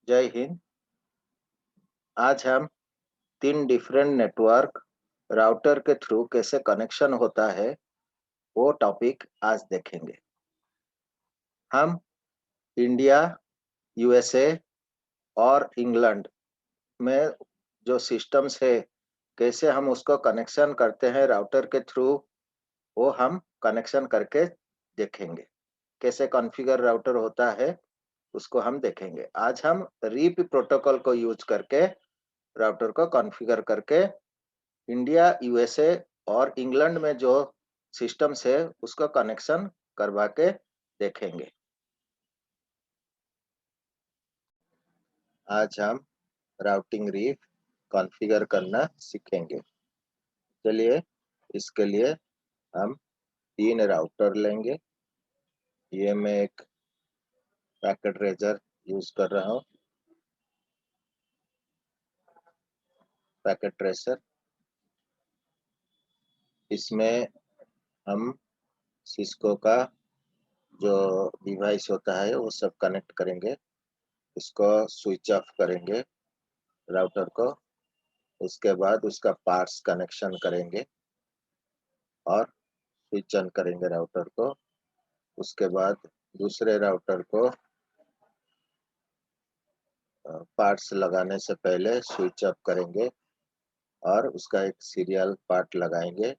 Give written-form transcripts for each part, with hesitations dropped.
जय हिंद। आज हम 3 डिफरेंट नेटवर्क राउटर के थ्रू कैसे कनेक्शन होता है, वो टॉपिक आज देखेंगे। हम इंडिया, यूएसए और इंग्लैंड में जो सिस्टम्स है, कैसे हम उसको कनेक्शन करते हैं राउटर के थ्रू, वो हम कनेक्शन करके देखेंगे। कैसे कॉन्फ़िगर राउटर होता है, उसको हम देखेंगे। आज हम रीप प्रोटोकॉल को यूज़ करके राउटर को कॉन्फ़िगर करके इंडिया, यूएसए और इंग्लैंड में जो सिस्टम्स है, उसका कनेक्शन करवा के देखेंगे। आज हम राउटिंग रीफ कॉन्फ़िगर करना सीखेंगे। चलिए, इसके लिए हम 3 राउटर लेंगे। ये मैं एक पैकेट रेजर यूज कर रहा हूँ, पैकेट ट्रेसर। इसमें हम सिस्को का जो डिवाइस होता है, वो सब कनेक्ट करेंगे। इसको स्विच ऑफ करेंगे राउटर को। उसके बाद उसका पार्ट्स कनेक्शन करेंगे और स्विच ऑन करेंगे राउटर को। उसके बाद दूसरे राउटर को पार्ट्स लगाने से पहले स्विच ऑफ करेंगे और उसका एक सीरियल पार्ट लगाएंगे।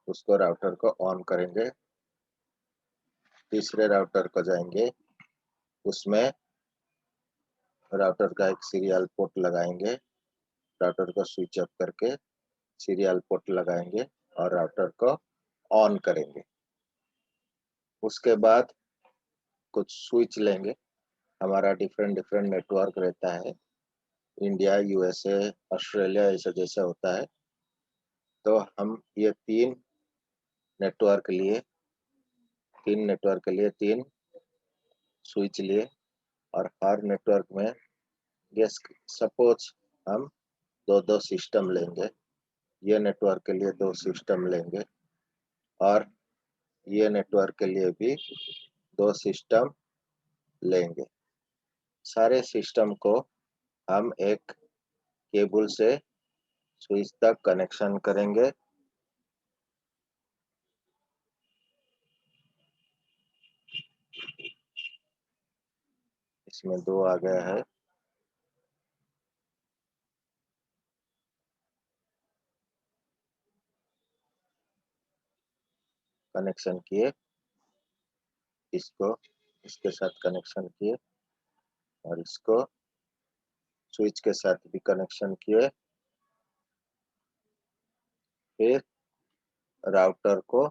उसको राउटर को ऑन करेंगे। तीसरे राउटर को जाएंगे, उसमें राउटर का एक सीरियल पोर्ट लगाएंगे। राउटर को स्विच ऑफ करके सीरियल पोर्ट लगाएंगे और राउटर को ऑन करेंगे। उसके बाद कुछ स्विच लेंगे। हमारा डिफरेंट डिफरेंट नेटवर्क रहता है, इंडिया, यूएसए, ऑस्ट्रेलिया, ऐसा जैसा होता है। तो हम ये नेटवर्क लिए तीन नेटवर्क के लिए 3 स्विच लिए और हर नेटवर्क में गेस सपोज हम दो दो सिस्टम लेंगे। ये नेटवर्क के लिए 2 सिस्टम लेंगे और ये नेटवर्क के लिए भी 2 सिस्टम लेंगे। सारे सिस्टम को हम एक केबल से स्विच तक कनेक्शन करेंगे। इसमें 2 आ गया है। कनेक्शन किए, इसको इसके साथ कनेक्शन किए और इसको स्विच के साथ भी कनेक्शन किए। फिर राउटर को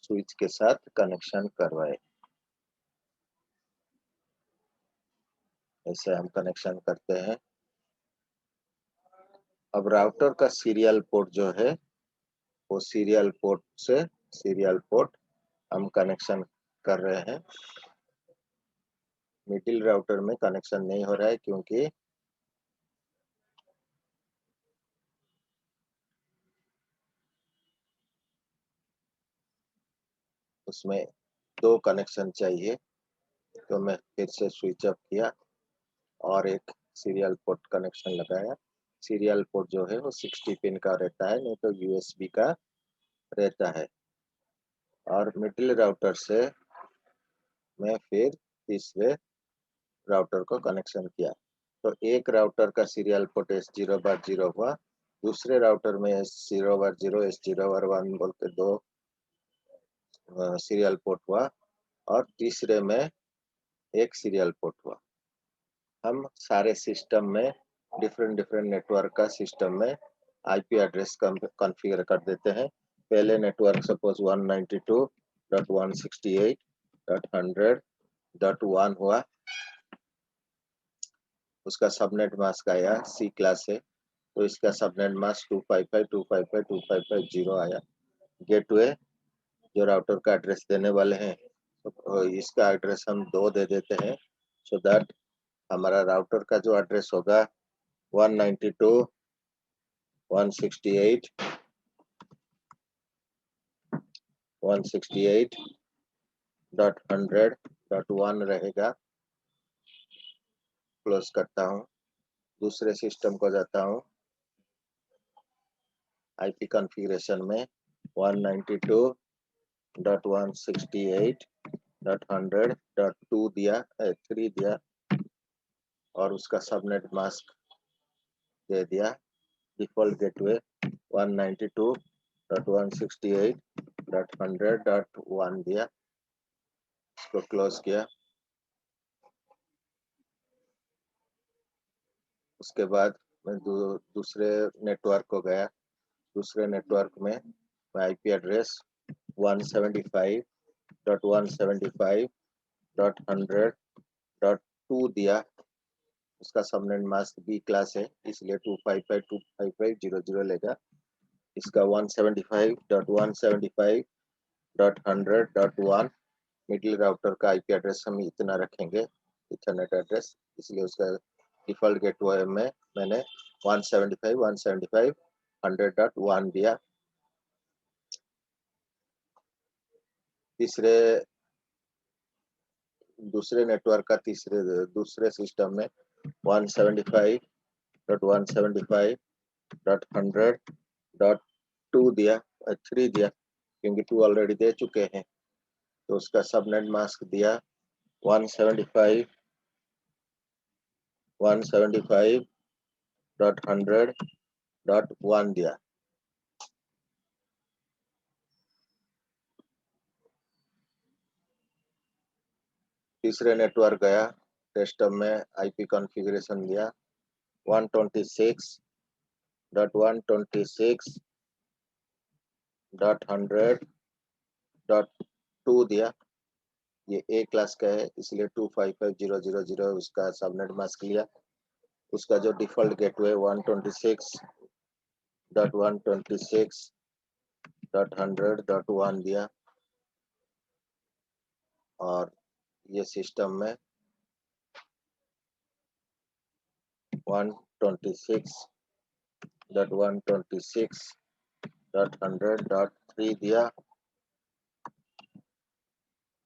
स्विच के साथ कनेक्शन करवाए। ऐसे हम कनेक्शन करते हैं। अब राउटर का सीरियल पोर्ट जो है, वो सीरियल पोर्ट हम कनेक्शन कर रहे हैं। मिडिल राउटर में कनेक्शन नहीं हो रहा है क्योंकि उसमें 2 कनेक्शन चाहिए। तो मैं फिर से स्विच ऑफ किया और एक सीरियल पोर्ट कनेक्शन लगाया। सीरियल पोर्ट जो है वो 60 पिन का रहता है, नहीं तो यूएसबी का रहता है। और मिडिल राउटर से मैं फिर तीसरे राउटर को कनेक्शन किया। तो एक राउटर का सीरियल पोर्ट S0/0 हुआ, दूसरे राउटर में S0/0, S0/1 बोल के 2 सीरियल पोर्ट हुआ और तीसरे में एक सीरियल पोर्ट हुआ। हम सारे सिस्टम में डिफरेंट डिफरेंट नेटवर्क का सिस्टम में आईपी एड्रेस कॉन्फ़िगर कर देते हैं। पहले नेटवर्क सपोज 192.168.100.1 हुआ। उसका सबनेट मास्क आया, सी क्लास है, तो इसका सबनेट मास्क 255.255.255.0 आया। गेटवे जो राउटर का एड्रेस देने वाले हैं, तो इसका एड्रेस हम 2 दे देते हैं, सो दैट हमारा राउटर का जो एड्रेस होगा 192.168.100.1 रहेगा। क्लोज करता हूँ। दूसरे सिस्टम को जाता हूँ, आईपी कॉन्फ़िगरेशन में 192.168.100.2 दिया 3 दिया और उसका सबनेट मास्क दे दिया। डिफ़ॉल्ट गेटवे 192.168.100.1 दिया, इसको क्लोज किया। उसके बाद मैं दूसरे नेटवर्क को गया। दूसरे नेटवर्क में मैं आईपी एड्रेस 175.175.100.2 दिया। उसका सबनेट मास्क बी क्लास है, इसलिए 255.255.0.0 लेगा। इसका 175.175.100.1 मिडिल राउटर का आईपी एड्रेस हम इतना रखेंगे, इथरनेट एड्रेस, इसलिए उसका डिफॉल्ट गेटवे में मैंने 175.175.100.1 दिया। दूसरे नेटवर्क का दूसरे सिस्टम में 175.175.100.2 दिया 3 दिया, क्योंकि 2 ऑलरेडी दे चुके हैं, तो उसका सबनेट मास्क दिया 175.175.100.1 दिया। तीसरे नेटवर्क गया, डेस्कटॉप में आईपी कॉन्फ़िगरेशन दिया 126.100.2 दिया। ये ए क्लास का है, इसलिए 255.0.0.0 उसका सबनेट मास्क लिया। उसका जो डिफॉल्ट गेटवे 126.126.100.1 दिया और ये सिस्टम में 126.126.100.3 दिया।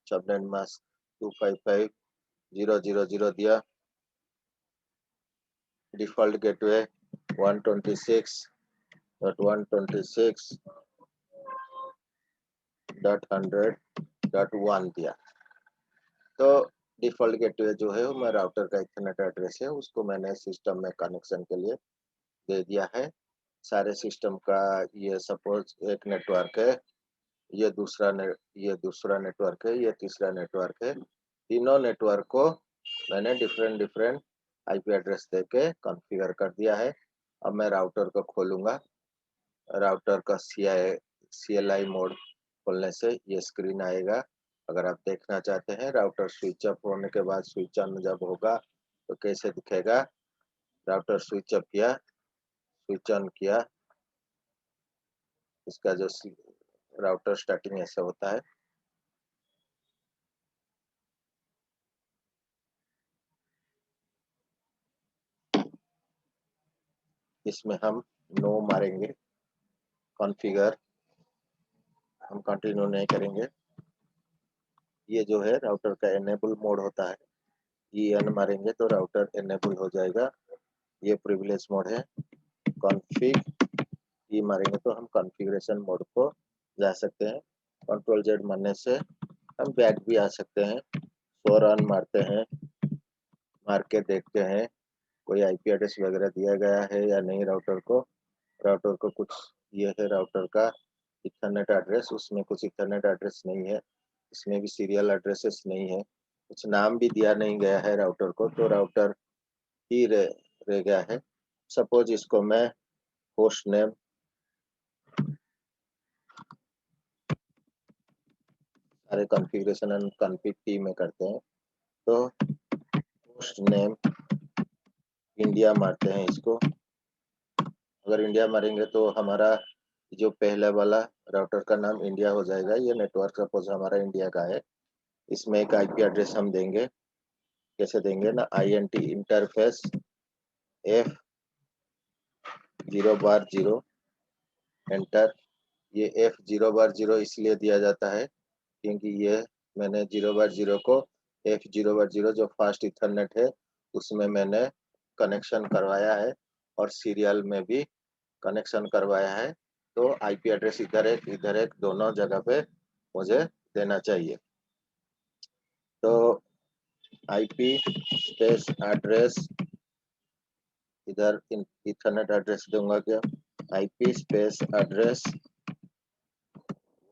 सबनेट मास्क 255.0.0.0 दिया। डिफॉल्ट गेटवे 126.126.100.1 दिया। तो डिफॉल्ट गेटवे जो है वो मैं राउटर का इथरनेट एड्रेस है, उसको मैंने सिस्टम में कनेक्शन के लिए दे दिया है। सारे सिस्टम का ये सपोज एक नेटवर्क है, ये दूसरा नेटवर्क है, ये तीसरा नेटवर्क है। तीनों नेटवर्क को मैंने डिफरेंट आईपी एड्रेस देके कॉन्फ़िगर कर दिया है। अब मैं राउटर को खोलूंगा। राउटर का CLI मोड खोलने से ये स्क्रीन आएगा। अगर आप देखना चाहते हैं राउटर स्विच ऑफ होने के बाद स्विच ऑन जब होगा तो कैसे दिखेगा। राउटर स्विच ऑफ किया, स्विच ऑन किया, इसका जो राउटर स्टार्टिंग ऐसा होता है। इसमें हम नो मारेंगे, कॉन्फ़िगर हम कंटिन्यू नहीं करेंगे। ये जो है राउटर का एनेबल मोड होता है, EN मारेंगे तो राउटर एनेबल हो जाएगा। ये प्रिविलेज मोड है। कॉन्फ़िग ई मारेंगे तो हम कॉन्फ़िगरेशन मोड को जा सकते हैं। कंट्रोल Z मारने से हम बैक भी आ सकते हैं। शो रन मारते हैं, मार के देखते हैं कोई आईपी एड्रेस वगैरह दिया गया है या नहीं राउटर को। राउटर को कुछ ये है राउटर का इथरनेट एड्रेस, उसमें कुछ इथरनेट एड्रेस नहीं है, इसमें भी सीरियल एड्रेसेस नहीं है, कुछ नाम भी दिया नहीं गया है राउटर को, तो राउटर ही रह गया है। सपोज इसको मैं होस्ट नेम सारे कॉन्फ़िगरेशन एंड कॉन्फ़िग टी में करते हैं, तो होस्ट नेम इंडिया मारते हैं इसको। अगर इंडिया मारेंगे तो हमारा जो पहले वाला राउटर का नाम इंडिया हो जाएगा। ये नेटवर्क सपोज हमारा इंडिया का है, इसमें एक आईपी एड्रेस हम देंगे। कैसे देंगे ना, INT इंटरफेस F0/0 एंटर। ये F0/0 इसलिए दिया जाता है क्योंकि ये मैंने 0/0 को F0/0 जो फास्ट इथरनेट है उसमें मैंने कनेक्शन करवाया है और सीरियल में भी कनेक्शन करवाया है। तो आईपी एड्रेस इधर एक दोनों जगह पे मुझे देना चाहिए। तो आईपी स्पेस एड्रेस, इधर इथरनेट एड्रेस दूंगा क्या, आईपी स्पेस एड्रेस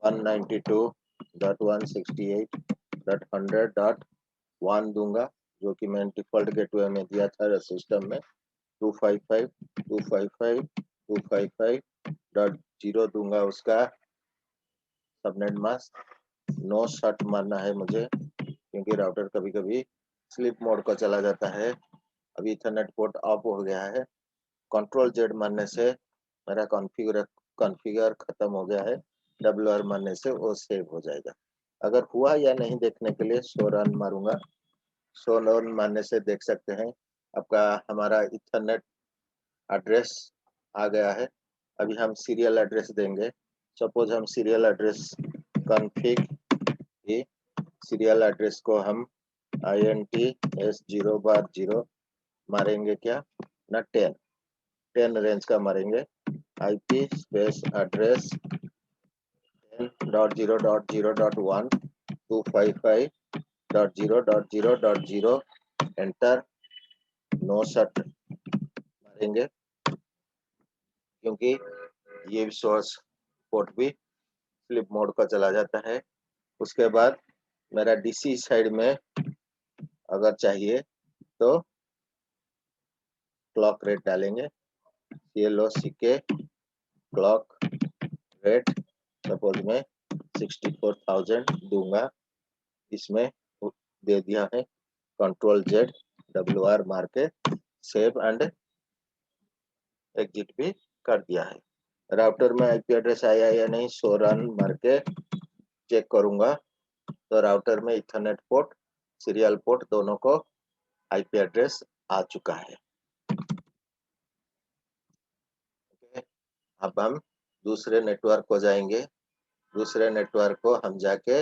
192.168.100.1 दूंगा, जो कि मैं डिफॉल्ट गेटवे में दिया था सिस्टम में। 255.255.255.0 दूंगा उसका सबनेट मास्क। नो शट मारना है मुझे, क्योंकि राउटर कभी कभी स्लीप मोड का चला जाता है। अभी इथरनेट पोर्ट ऑफ हो गया है। कंट्रोल जेड मारने से मेरा कॉन्फ़िगर खत्म हो गया है। WR मारने से वो सेव हो जाएगा। अगर हुआ या नहीं देखने के लिए शो रन मारूंगा। शो रन मारने से देख सकते हैं आपका हमारा इथरनेट एड्रेस आ गया है। अभी हम सीरियल एड्रेस देंगे। सपोज हम सीरियल एड्रेस कॉन्फ़िग की सीरियल एड्रेस को हम INT S0/0 मारेंगे क्या ना, 10 रेंज का मारेंगे। IP space address 10.0.0.1 255.0.0.0 enter. No shut मारेंगे, क्योंकि ये सोर्स पोर्ट भी स्लिप मोड का चला जाता है। उसके बाद मेरा DC साइड में अगर चाहिए तो क्लॉक रेट डालेंगे। CLOCK क्लॉक रेट सपोज में 64,000 दूंगा। इसमें दे दिया है। कंट्रोल जेड WR मार के सेव एंड एग्जिट भी कर दिया है। राउटर में आईपी एड्रेस आया या नहीं शो रन मार के चेक करूंगा। तो राउटर में इथरनेट पोर्ट सीरियल पोर्ट दोनों को आईपी एड्रेस आ चुका है। अब हम दूसरे नेटवर्क को जाएंगे। दूसरे नेटवर्क को हम जाके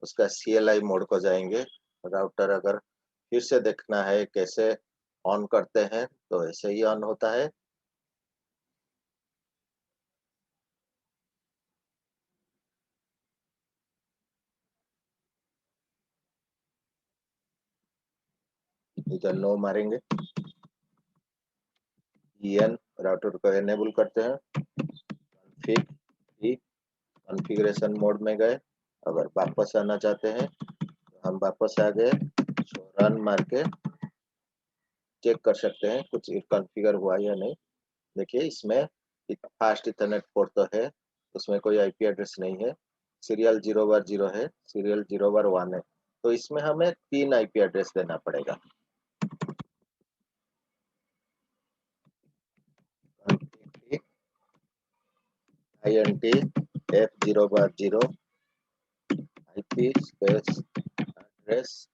उसका CLI मोड को जाएंगे। राउटर अगर फिर से देखना है कैसे ऑन करते हैं तो ऐसे ही ऑन होता है। इधर नो मारेंगे। EN राउटर को एनेबल करते हैं। कॉन्फ़िगरेशन मोड में गए। अगर वापस आना चाहते हैं तो हम वापस आ गए। रन मार के चेक कर सकते हैं कुछ कॉन्फ़िगर हुआ या नहीं। देखिए इसमें फास्ट इथरनेट पोर्ट तो है, उसमें कोई आईपी एड्रेस नहीं है। सीरियल 0/0 है, सीरियल 0/1 है। तो इसमें हमें 3 आईपी एड्रेस देना पड़ेगा। INT F0/0 IP space address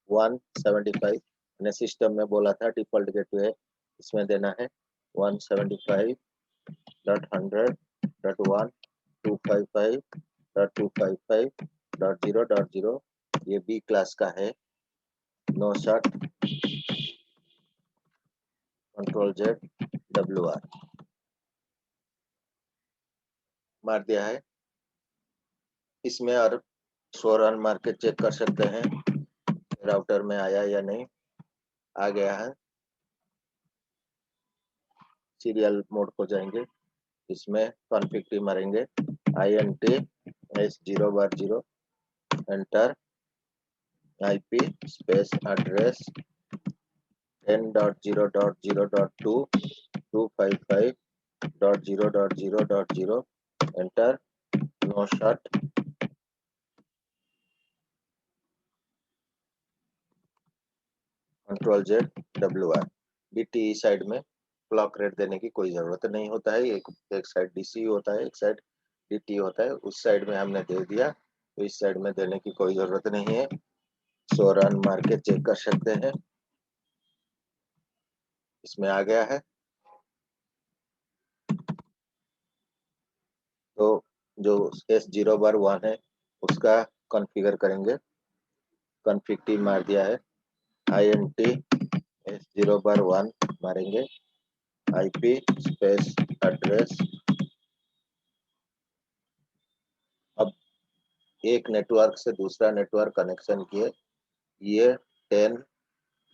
175 मैंने सिस्टम में बोला था डिफॉल्ट गेटवे इसमें देना है। 175.100.1 255.255.0.0 ये B क्लास का है। No shut control Z WR मार दिया है। इसमें और शो रन मार के चेक कर सकते हैं राउटर में आया या नहीं। आ गया है। सीरियल मोड को जाएंगे। इसमें कॉन्फ़िग मारेंगे INT S0/0 enter. IP space address 10.0.0.2 255.0.0.0 enter. No shut control Z WR। DTE side में क्लॉक रेट देने की कोई जरूरत नहीं होता है। एक साइड DC होता है, एक साइड DTE होता है। उस साइड में हमने दे दिया तो इस साइड में देने की कोई जरूरत नहीं है। सो रन मार के चेक कर सकते हैं। इसमें आ गया है। तो जो S0/1 है उसका कॉन्फ़िगर करेंगे। कॉन्फ़िग मार दिया है। INT S0/1 मारेंगे, IP स्पेस एड्रेस। अब एक नेटवर्क से दूसरा नेटवर्क कनेक्शन किए, ये 10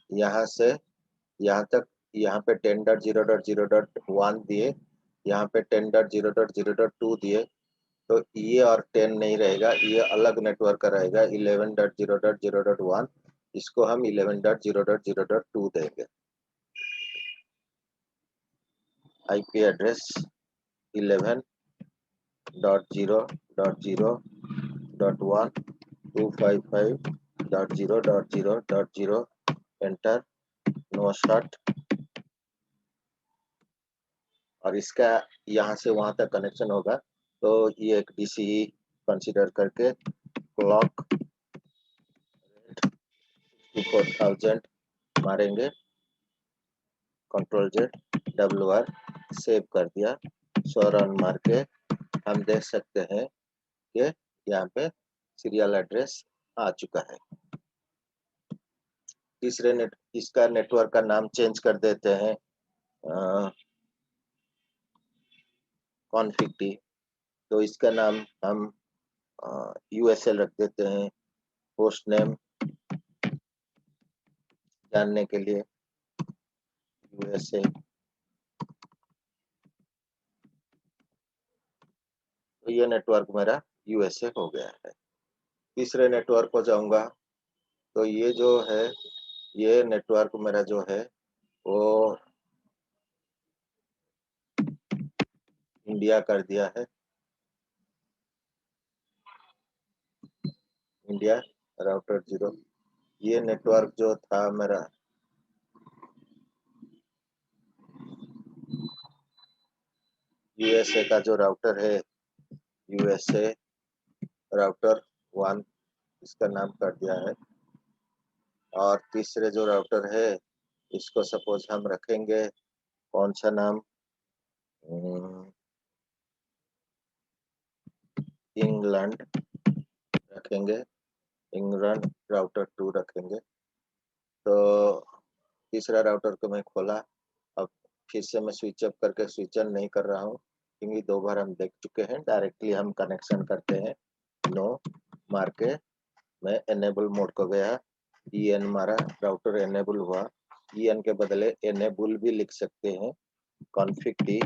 यहाँ से यहाँ तक, यहाँ पे 10.0.0.1 दिए, यहाँ पे 10.0.0.2 दिए, तो ये और 10 नहीं रहेगा, ये अलग नेटवर्क का रहेगा 11.0.0.1, इसको हम 11.0.0.2 देंगे। IP address 11.0.0.1 255.0.0.0, enter, no shut. और इसका यहाँ से वहां तक कनेक्शन होगा, तो ये एक DCE कंसीडर करके क्लॉक 64,000 मारेंगे, Ctrl+Z WR सेव कर दिया, सो रन मार के हम देख सकते हैं कि यहाँ पे सीरियल एड्रेस आ चुका है। तीसरे इसका नेटवर्क का नाम चेंज कर देते हैं, कॉन्फ़िग, तो इसका नाम हम USL रख देते हैं, होस्ट नेम जानने के लिए USA। तो ये नेटवर्क मेरा USA हो गया है। तीसरे नेटवर्क को जाऊंगा, तो ये जो है, ये नेटवर्क मेरा जो है वो इंडिया कर दिया है, इंडिया राउटर 0। ये नेटवर्क जो था मेरा USA का जो राउटर है, USA राउटर 1, इसका नाम कर दिया है। और तीसरे जो राउटर है, इसको सपोज हम रखेंगे कौन सा नाम, इंग्लैंड रखेंगे, इंग्लैंड राउटर 2 रखेंगे। तो तीसरा राउटर को मैं खोला, अब फिर से मैं स्विच अप करके स्विच ऑन नहीं कर रहा हूँ, क्योंकि 2 बार हम देख चुके हैं। डायरेक्टली हम कनेक्शन करते हैं, नो मार के मैं एनेबल मोड को गया, EN मारा, राउटर एनेबल हुआ। EN के बदले एनेबल भी लिख सकते हैं, कॉन्फ़िग D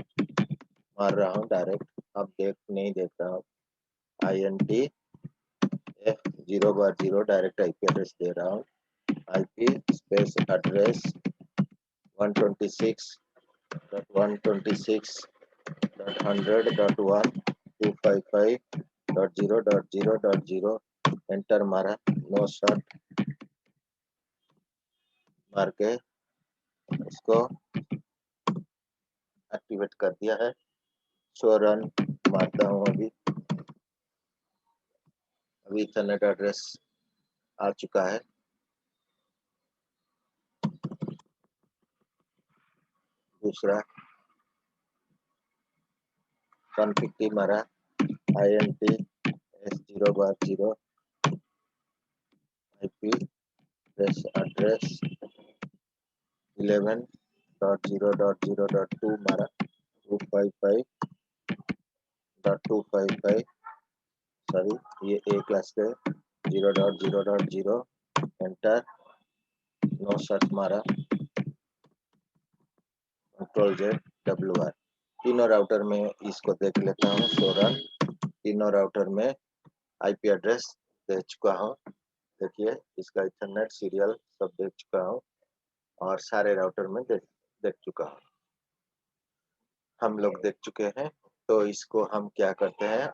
मार रहा हूँ डायरेक्ट, अब नहीं देख रहा हूँ, INT F0/0 direct IP address दे रहा हूँ, IP स्पेस एड्रेस 126.126.100.1 255.0.0.0, एंटर मारा, नो शॉट मार के इसको एक्टिवेट कर दिया है, सो रन मारता हूँ। अभी इथरनेट एड्रेस आ चुका है। दूसरा कॉन्फ़िग मारा, INT S0/0 IP एड्रेस 11.0.0.2 मारा, 255.255, सॉरी ये A क्लास के 0.0.0, एंटर, नो शॉट मारा, Ctrl+Z WR। तीनों राउटर में इसको देख लेता हूँ, सो रन। तीनों राउटर में IP एड्रेस दे चुका हूँ, देखिए इसका इथरनेट सीरियल सब देख चुका हूँ, और सारे राउटर में देख चुका हूँ, हम लोग देख चुके हैं। तो इसको हम क्या करते हैं,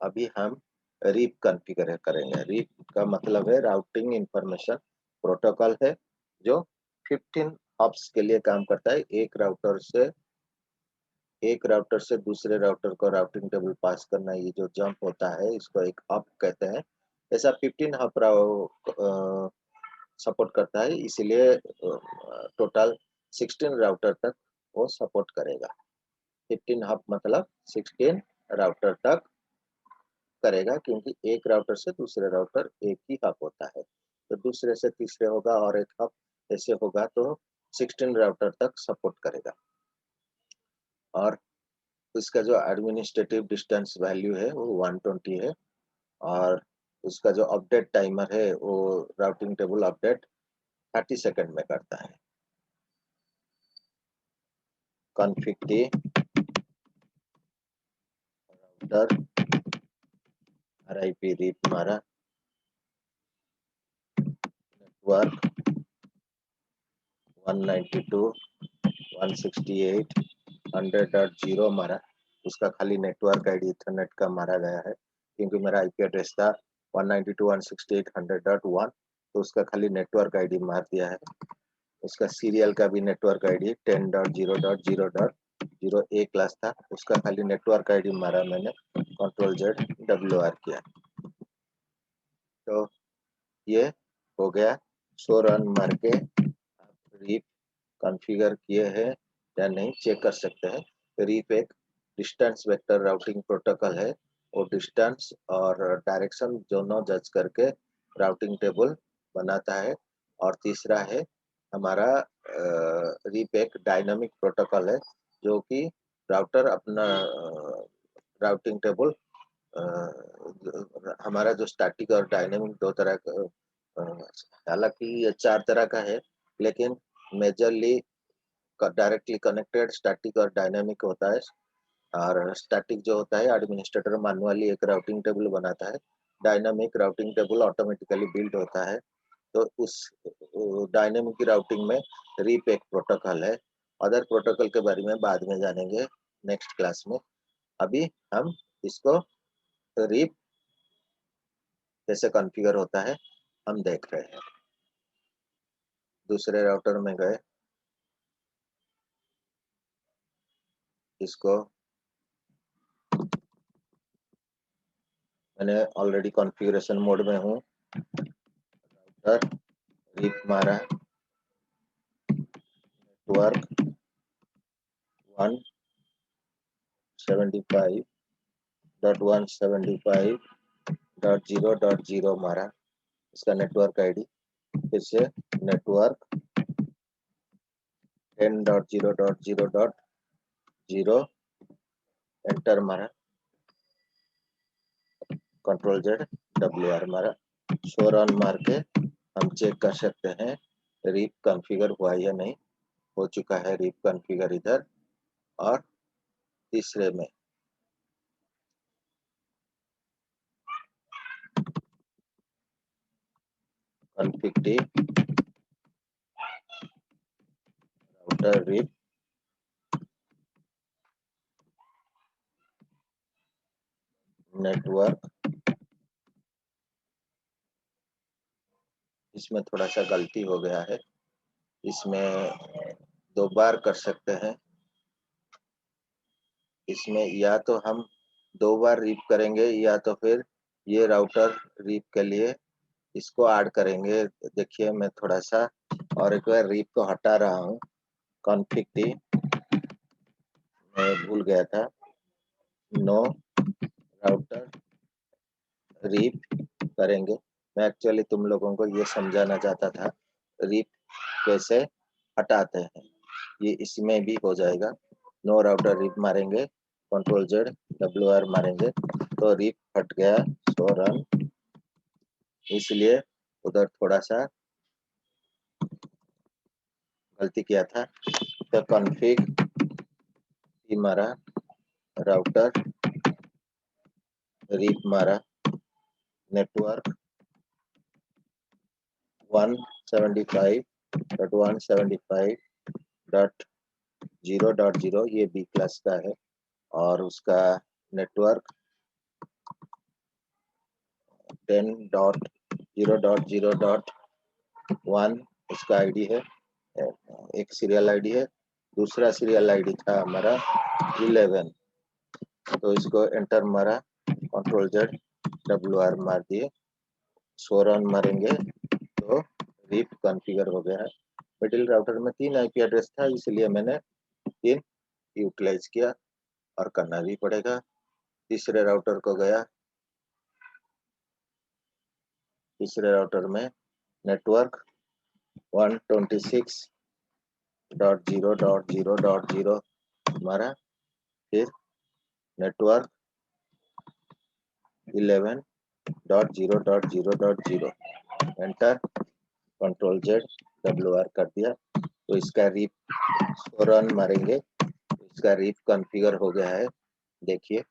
अभी हम रीप कॉन्फ़िगर करेंगे। रीप का मतलब है राउटिंग इंफॉर्मेशन प्रोटोकॉल है, जो 15 हॉप्स के लिए काम करता है। एक राउटर से दूसरे राउटर को राउटिंग टेबल पास करना, ये जो जंप होता है इसको एक हॉप कहते हैं। ऐसा 15 हॉप सपोर्ट करता है, इसलिए टोटल 16 राउटर तक वो सपोर्ट करेगा। 15 हब मतलब 16 राउटर तक करेगा, क्योंकि एक राउटर से दूसरे राउटर एक ही हब होता है। तो दूसरे से तीसरे होगा और एक हब ऐसे होगा, तो 16 राउटर तक सपोर्ट करेगा। और इसका जो एडमिनिस्ट्रेटिव डिस्टेंस वैल्यू है वो 120 है, और उसका जो अपडेट टाइमर है वो राउटिंग टेबल अपडेट 30 सेकंड में करता है। Config T router RIP RIP मारा, नेटवर्क 192.168.100.0 मारा। उसका खाली नेटवर्क आईडी इथरनेट का मारा गया है, क्योंकि मेरा आईपी एड्रेस था 192.168.100.1, तो उसका खाली नेटवर्क आईडी मार दिया है। उसका सीरियल का भी नेटवर्क आईडी 10.0.0.0 ए क्लास था, उसका खाली नेटवर्क आईडी मारा मैंने, Ctrl+Z WR किया। तो ये हो गया। शो रन मार के आप रीप कॉन्फ़िगर किए हैं या नहीं चेक कर सकते हैं। रीप एक डिस्टेंस वेक्टर राउटिंग प्रोटोकॉल है, वो डिस्टेंस और डायरेक्शन दोनों जज करके राउटिंग टेबल बनाता है। और तीसरा है हमारा रीप एक डायनामिक प्रोटोकॉल है, जो कि राउटर अपना राउटिंग टेबल हमारा जो स्टैटिक और डायनामिक दो तरह का, हालांकि ये 4 तरह का है, लेकिन मेजरली डायरेक्टली कनेक्टेड स्टैटिक और डायनामिक होता है। और स्टैटिक जो होता है एडमिनिस्ट्रेटर मैन्युअली एक राउटिंग टेबल बनाता है, dynamic routing table automatically build होता है। तो उस डायनामिक राउटिंग में रीप एक प्रोटोकॉल है। अदर प्रोटोकॉल के बारे में बाद में जानेंगे नेक्स्ट क्लास में। अभी हम इसको रीप कैसे कॉन्फ़िगर होता है हम देख रहे हैं। दूसरे राउटर में गए, इसको मैंने ऑलरेडी कॉन्फ़िगरेशन मोड में हूँ। राउटर रीप मारा, नेटवर्क 175.175.0.0 मारा, इसका नेटवर्क आईडी। फिर से नेटवर्क 10.0.0.0 एंटर मारा, Ctrl+Z WR मारा। शो रन मार के हम चेक कर सकते हैं रीप कॉन्फ़िगर हुआ या नहीं। हो चुका है रीप कॉन्फ़िगर इधर। और तीसरे में config T router RIP network, इसमें थोड़ा सा गलती हो गया है, इसमें 2 बार कर सकते हैं। इसमें या तो हम 2 बार रीप करेंगे, या तो फिर ये राउटर रीप के लिए इसको ऐड करेंगे। देखिए मैं थोड़ा सा और एक बार रीप को हटा रहा हूँ। कॉन्फ़िग टी मैं भूल गया था, नो राउटर रीप करेंगे। मैं एक्चुअली तुम लोगों को ये समझाना चाहता था रीप कैसे हटाते हैं, ये इसमें भी हो जाएगा। नो राउटर रीप मारेंगे, Ctrl+Z WR मारेंगे तो रीप हट गया। शो रन, इसलिए उधर थोड़ा सा गलती किया था। तो कॉन्फ़िग टी मारा, राउटर रीप मारा, नेटवर्क 175.175.0.0 ये बी क्लास का है, और उसका नेटवर्क 10.0.0.1 उसका आईडी है, एक सीरियल आईडी है। दूसरा सीरियल आईडी था हमारा 11, तो इसको एंटर मारा, Ctrl+Z WR मार दिए। शो रन मारेंगे तो रीप कॉन्फ़िगर हो गया है। मिडिल राउटर में 3 आईपी एड्रेस था, इसलिए मैंने 3 यूटिलाइज किया और करना भी पड़ेगा। तीसरे राउटर को गया, तीसरे राउटर में नेटवर्क 126.0.0.0 हमारा, फिर network 11.0.0.0, enter, control Z, WR कर दिया। तो इसका रीप रन मारेंगे तो इसका रीप कॉन्फ़िगर हो गया है। देखिए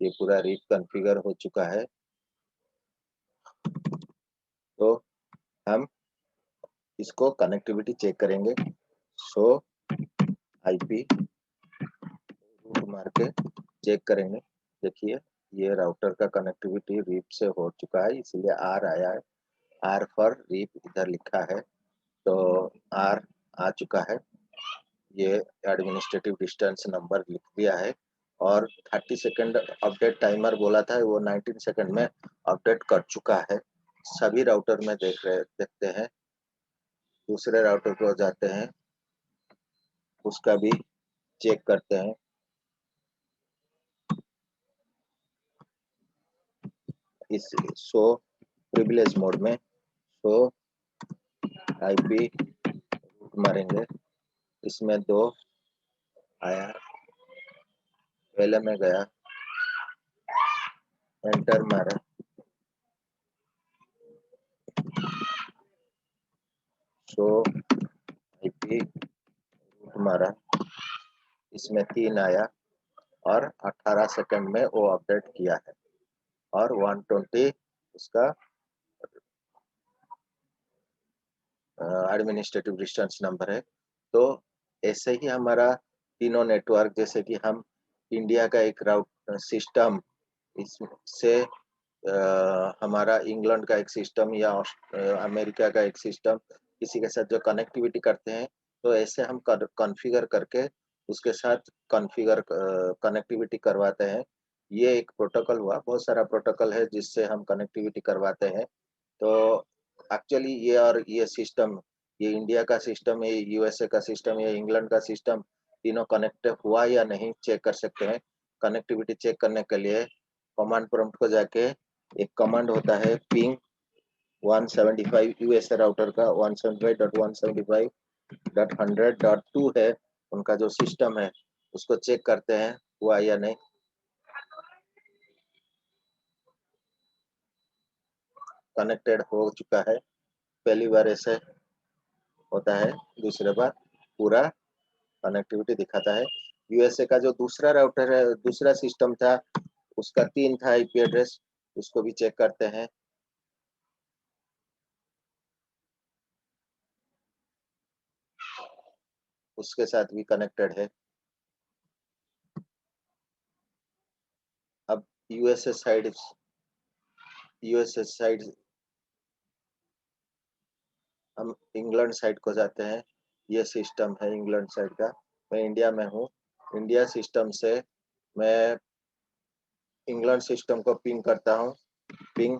ये पूरा रीप कॉन्फ़िगर हो चुका है। तो हम इसको कनेक्टिविटी चेक करेंगे। शो IP रूट मार के चेक करेंगे। देखिए ये राउटर का कनेक्टिविटी रीप से हो चुका है, इसलिए R आया है। R फॉर रीप इधर लिखा है, तो R आ चुका है। ये एडमिनिस्ट्रेटिव डिस्टेंस नंबर लिख दिया है और 30 सेकंड अपडेट टाइमर बोला था, वो 19 सेकंड में अपडेट कर चुका है। सभी राउटर में देखते हैं। दूसरे राउटर को जाते हैं, उसका भी चेक करते हैं। इस शो प्रिविलेज मोड में शो IP रूट मारेंगे, इसमें 2 आया, पहले में गया, एंटर मारा, शो IP रूट मारा, इसमें 3 आया और 18 सेकंड में वो अपडेट किया है और 120 उसका एडमिनिस्ट्रेटिव डिस्टेंस नंबर है। तो ऐसे ही हमारा तीनों नेटवर्क, जैसे कि हम इंडिया का एक राउट सिस्टम, इससे हमारा इंग्लैंड का एक सिस्टम या अमेरिका का एक सिस्टम, किसी के साथ जो कनेक्टिविटी करते हैं, तो ऐसे हम कॉन्फ़िगर करके उसके साथ कॉन्फ़िगर कनेक्टिविटी करवाते हैं। ये एक प्रोटोकॉल हुआ, बहुत सारा प्रोटोकॉल है जिससे हम कनेक्टिविटी करवाते हैं। तो एक्चुअली ये और ये सिस्टम, ये इंडिया का सिस्टम, ये USA का सिस्टम, ये इंग्लैंड का सिस्टम, तीनों कनेक्ट हुआ या नहीं चेक कर सकते हैं। कनेक्टिविटी चेक करने के लिए कमांड प्रॉम्प्ट को जाके एक कमांड होता है पिंग 175, USA राउटर का 175.175.100.2 है उनका जो सिस्टम है, उसको चेक करते हैं हुआ या नहीं। कनेक्टेड हो चुका है, पहली बार ऐसे होता है, दूसरे बार पूरा कनेक्टिविटी दिखाता है। USA का जो दूसरा राउटर है, दूसरा सिस्टम था, उसका 3 था IP एड्रेस, उसको भी चेक करते हैं। उसके साथ भी कनेक्टेड है। अब USA साइड हम इंग्लैंड साइड को जाते हैं। ये सिस्टम है इंग्लैंड साइड का, मैं इंडिया में हूँ। इंडिया सिस्टम से मैं इंग्लैंड सिस्टम को पिंग करता हूँ। पिंग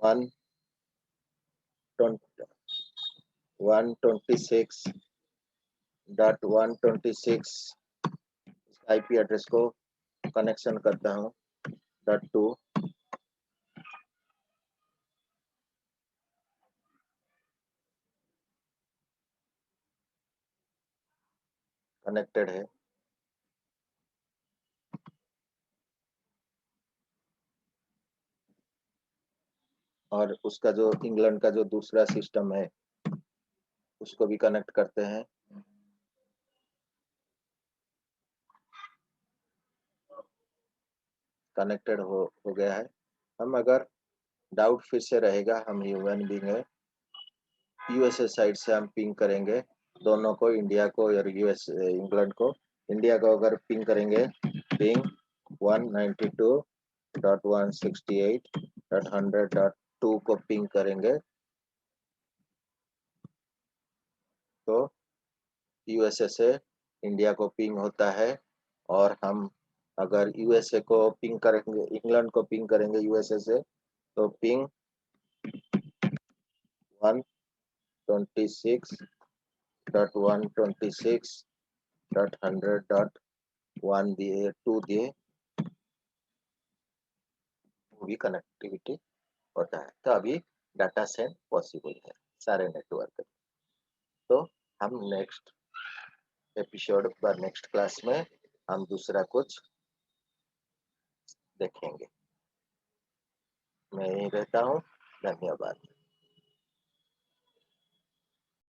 126.126 IP एड्रेस को कनेक्शन करता हूँ। .2 कनेक्टेड है। और उसका जो इंग्लैंड का जो दूसरा सिस्टम है, उसको भी कनेक्ट करते हैं। कनेक्टेड हो गया है। हम अगर डाउट फिर से रहेगा, हम ह्यूमन बीइंग है, USA साइड से हम पिंग करेंगे दोनों को, इंडिया को और US इंग्लैंड को। इंडिया को अगर पिंग करेंगे, पिंग 192.168.100.2 को पिंग करेंगे, तो USA से इंडिया को पिंग होता है। और हम अगर USA को पिंग करेंगे, इंग्लैंड को पिंग करेंगे USA से, तो पिंग 126.126.100.1 दिए 2 दिए, वो भी कनेक्टिविटी होता है। तो अभी डाटा सेंड पॉसिबल है सारे नेटवर्क। तो हम नेक्स्ट एपिसोड पर नेक्स्ट क्लास में हम दूसरा कुछ देखेंगे। मैं यहीं रहता हूँ। धन्यवाद।